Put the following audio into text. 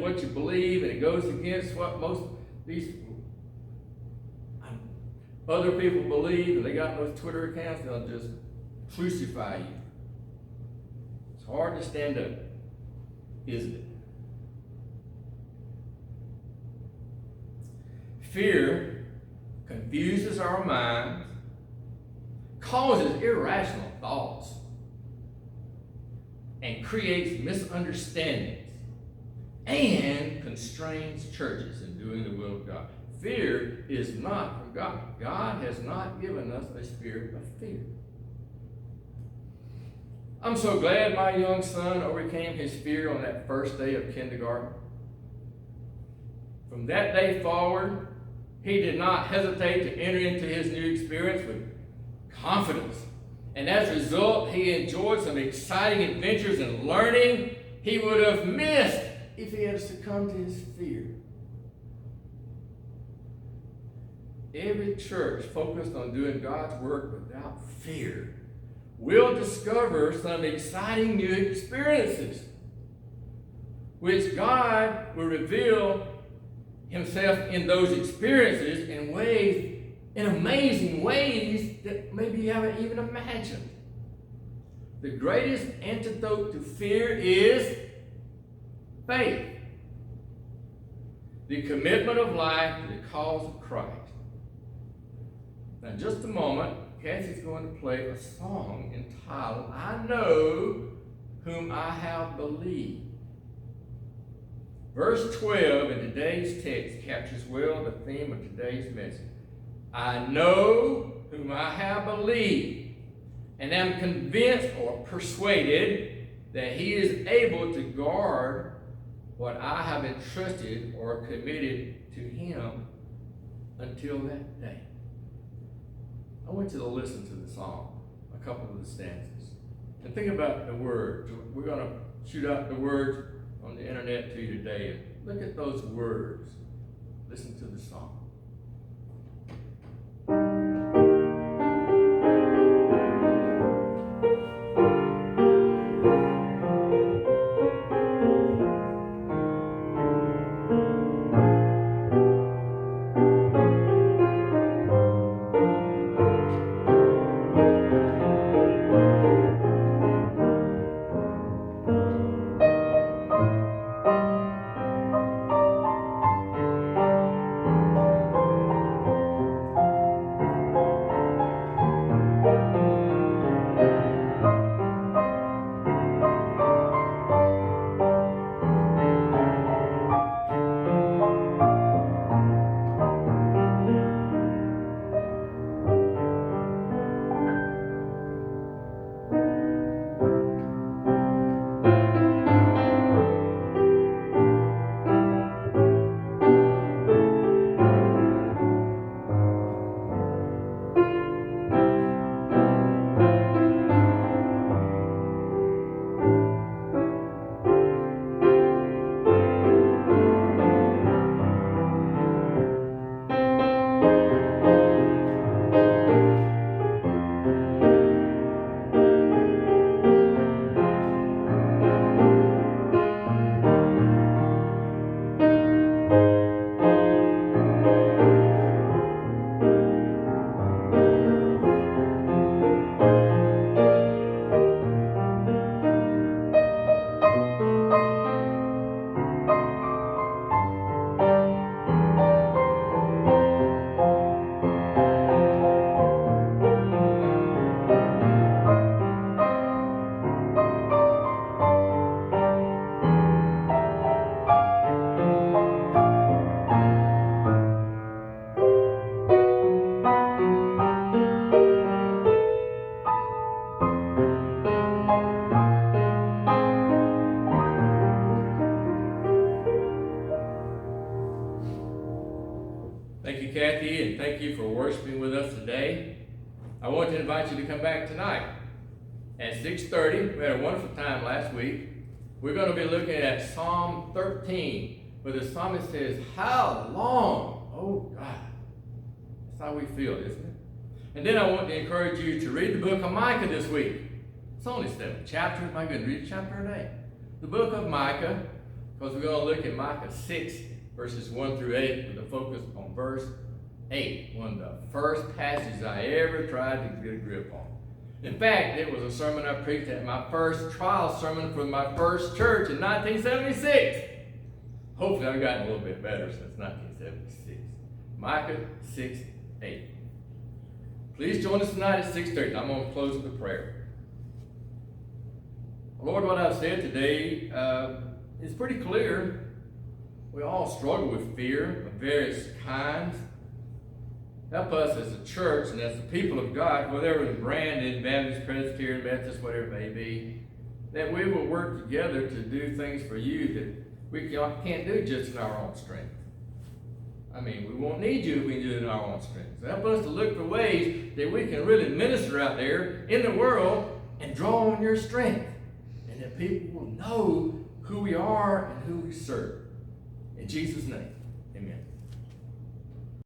what you believe, and it goes against what most these other people believe, and they got those Twitter accounts, they'll just crucify you. It's hard to stand up, isn't it? Fear confuses our minds, causes irrational thoughts, and creates misunderstandings, and constrains churches in doing the will of God. Fear is not from God. God has not given us a spirit of fear. I'm so glad my young son overcame his fear on that first day of kindergarten. From that day forward, he did not hesitate to enter into his new experience with confidence. And as a result, he enjoyed some exciting adventures and learning he would have missed if he had succumbed to his fear. Every church focused on doing God's work without fear will discover some exciting new experiences, which God will reveal himself in those experiences in amazing ways that maybe you haven't even imagined. The greatest antidote to fear is faith, the commitment of life to the cause of Christ. Now, in just a moment, Kathy's going to play a song entitled, "I Know Whom I Have Believed." Verse 12 in today's text captures well the theme of today's message. I know whom I have believed, and am convinced or persuaded that he is able to guard what I have entrusted or committed to him until that day. I want you to listen to the song, a couple of the stanzas, and think about the words. We're going to shoot out the words on the internet to you today. Look at those words. Listen to the song. Thank you, Kathy, and thank you for worshiping with us today. I want to invite you to come back tonight at 6:30. We had a wonderful time last week. We're going to be looking at Psalm 13, where the psalmist says, "How long, oh God?" That's how we feel, isn't it? And then I want to encourage you to read the book of Micah this week. It's only 7 chapters. My goodness, read a chapter a day. The book of Micah, because we're going to look at Micah 6, verses 1 through 8, with a focus on verse 8, one of the first passages I ever tried to get a grip on. In fact, it was a sermon I preached at my first trial sermon for my first church in 1976. Hopefully I've gotten a little bit better since 1976. Micah 6, 8. Please join us tonight at 6:30. I'm going to close with a prayer. Lord, what I've said today is pretty clear. We all struggle with fear of various kinds. Help us as a church and as the people of God, whether it's Brandon, Baptist, Presbyterian, Methodist, whatever it may be, that we will work together to do things for you that we can't do just in our own strength. I mean, we won't need you if we can do it in our own strength. So help us to look for ways that we can really minister out there in the world and draw on your strength. And that people will know who we are and who we serve. In Jesus' name, amen.